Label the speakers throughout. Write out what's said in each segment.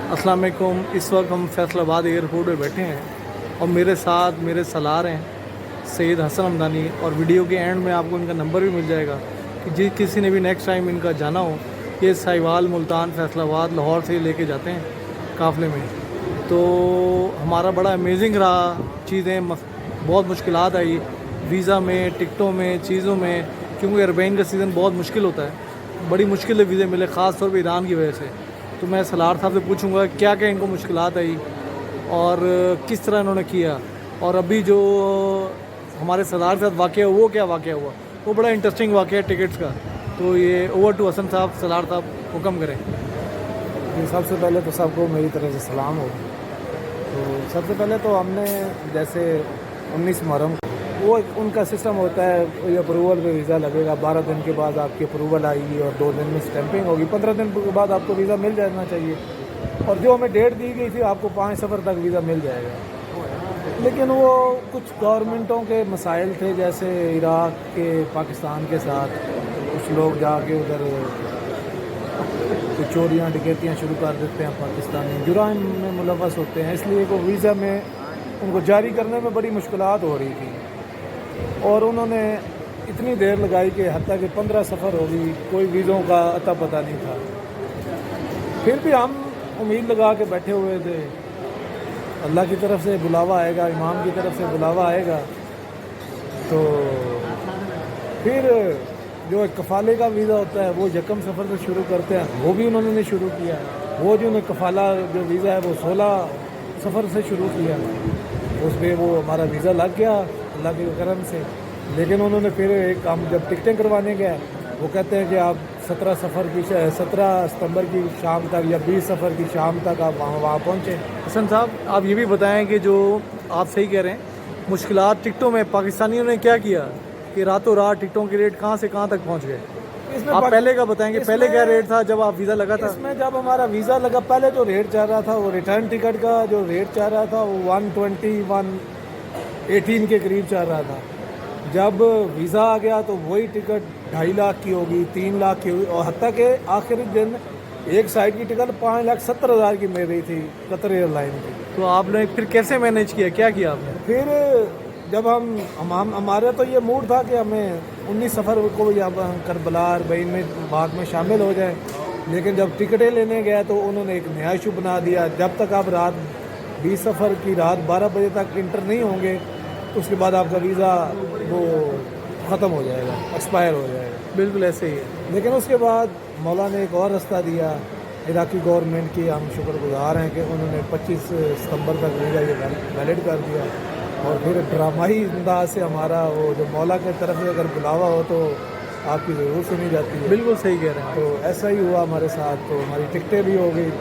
Speaker 1: अस्सलाम वालेकुम। इस वक्त हम फैसलाबाद एयरपोर्ट पे बैठे हैं और मेरे साथ मेरे सलार हैं सैयद हसन हमदानी, और वीडियो के एंड में आपको इनका नंबर भी मिल जाएगा कि किसी ने भी नेक्स्ट टाइम इनका जाना हो। ये साहिवाल, मुल्तान, फैसलाबाद, लाहौर से लेके जाते हैं काफ़िले में। तो हमारा बड़ा अमेजिंग रहा, चीज़ें बहुत मुश्किलात आई वीज़ा में, टिकटों में, चीज़ों में, क्योंकि अरबैन का सीज़न बहुत मुश्किल होता है। बड़ी मुश्किल वीज़े मिले, ख़ास तौर पे ईरान की वजह से। तो मैं सलार साहब से पूछूंगा क्या क्या इनको मुश्किलात आई और किस तरह इन्होंने किया, और अभी जो हमारे सलार के साथ वाक़या वो क्या वाक़या हुआ, वो बड़ा इंटरेस्टिंग वाक़या है टिकट्स का। तो ये ओवर टू हसन साहब, सलार साहब हुक्म करें।
Speaker 2: सबसे पहले तो सबको मेरी तरफ से सलाम हो। तो सबसे पहले तो हमने जैसे 19 मुहर्रम वो उनका सिस्टम होता है, ये अप्रूवल पे वीज़ा लगेगा, 12 दिन के बाद आपकी अप्रूवल आएगी और 2 दिन में स्टैंपिंग होगी, 15 दिन के बाद आपको वीज़ा मिल जाना चाहिए। और जो हमें डेट दी गई थी आपको 5 सफ़र तक वीज़ा मिल जाएगा। लेकिन वो कुछ गवर्नमेंटों के मसाइल थे, जैसे इराक़ के, पाकिस्तान के साथ कुछ लोग जाके उधर कुछ चोरियाँ डकैतियाँ शुरू कर देते हैं, पाकिस्तानी जुराइम में मुलव्वस होते हैं, इसलिए वो वीज़ा में उनको जारी करने में बड़ी मुश्किलात हो रही थी। और उन्होंने इतनी देर लगाई कि हत्ता कि 15 सफ़र हो गई, कोई वीज़ों का अता पता नहीं था। फिर भी हम उम्मीद लगा के बैठे हुए थे, अल्लाह की तरफ से बुलावा आएगा, इमाम की तरफ से बुलावा आएगा। तो फिर जो एक कफ़ाले का वीज़ा होता है वो यकम सफ़र से शुरू करते हैं, वो भी उन्होंने शुरू किया। वो जो कफ़ाला जो वीज़ा है वो 16 सफ़र से शुरू किया, उसमें वो हमारा वीज़ा लग गया अल्लाह के करम से। लेकिन उन्होंने फिर एक काम, जब टिकटें करवाने गए वो कहते हैं कि आप 17 सितंबर की शाम तक या 20 सफ़र की शाम तक आप वहाँ पहुँचे।
Speaker 1: हसन साहब, आप ये भी बताएं कि जो आप सही कह रहे हैं, मुश्किलात टिकटों में पाकिस्तानियों ने क्या किया कि रातों रात टिकटों के रेट कहाँ से कहाँ तक पहुँच गए। आप पहले का बताएंगे, पहले क्या रेट था जब आप वीज़ा लगा था?
Speaker 2: इसमें जब हमारा वीज़ा लगा, पहले जो रेट चल रहा था वो रिटर्न टिकट का जो रेट चल रहा था वो 118 के करीब चल रहा था। जब वीज़ा आ गया तो वही टिकट 2.5 लाख की होगी, 3 लाख की होगी, और हत्ता के आखिरी दिन एक साइड की टिकट 5,70,000 की मिल रही थी कतर एयरलाइन की।
Speaker 1: तो आपने फिर कैसे मैनेज किया, क्या किया आपने?
Speaker 2: फिर जब हमारे तो ये मूड था कि हमें 19 सफ़र को या करबला अरबईन में बाद में शामिल हो जाए। लेकिन जब टिकटें लेने गया तो उन्होंने एक नया इशू बना दिया, जब तक आप रात 20 सफ़र की रात 12 बजे तक इंटर नहीं होंगे उसके बाद आपका वीज़ा वो ख़त्म हो जाएगा, एक्सपायर हो जाएगा।
Speaker 1: बिल्कुल ऐसे ही है।
Speaker 2: लेकिन उसके बाद मौला ने एक और रास्ता दिया, इराक़ी गवर्नमेंट की हम शुक्रगुज़ार हैं कि उन्होंने 25 सितंबर तक वीज़ा ये वैलिड कर दिया। और फिर ड्रामाई अंदाज से हमारा वो जो मौला की तरफ से अगर बुलावा हो तो आपकी ज़रूर सुनी जाती है।
Speaker 1: बिल्कुल सही कह रहे हैं।
Speaker 2: तो ऐसा ही हुआ हमारे साथ, तो हमारी टिकटें भी हो गई।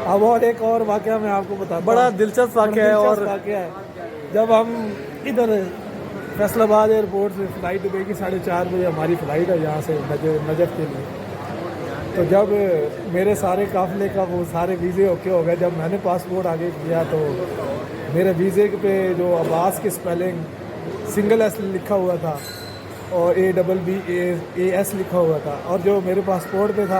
Speaker 2: अब और एक और वाक़या मैं आपको बताता हूँ,
Speaker 1: बड़ा दिलचस्प वाक़या है। और
Speaker 2: वाक़या है, जब हम इधर फैसलाबाद एयरपोर्ट से फ़्लाइट दुबई की 4:30 बजे हमारी फ़्लाइट है यहाँ से नजफ़ के लिए। तो जब मेरे सारे काफ़िले का वो सारे वीज़े ओके हो गए, जब मैंने पासपोर्ट आगे किया तो मेरे वीज़े पे जो अब्बास की स्पेलिंग सिंगल एस लिखा हुआ था और ABBAS लिखा हुआ था, और जो मेरे पासपोर्ट पे था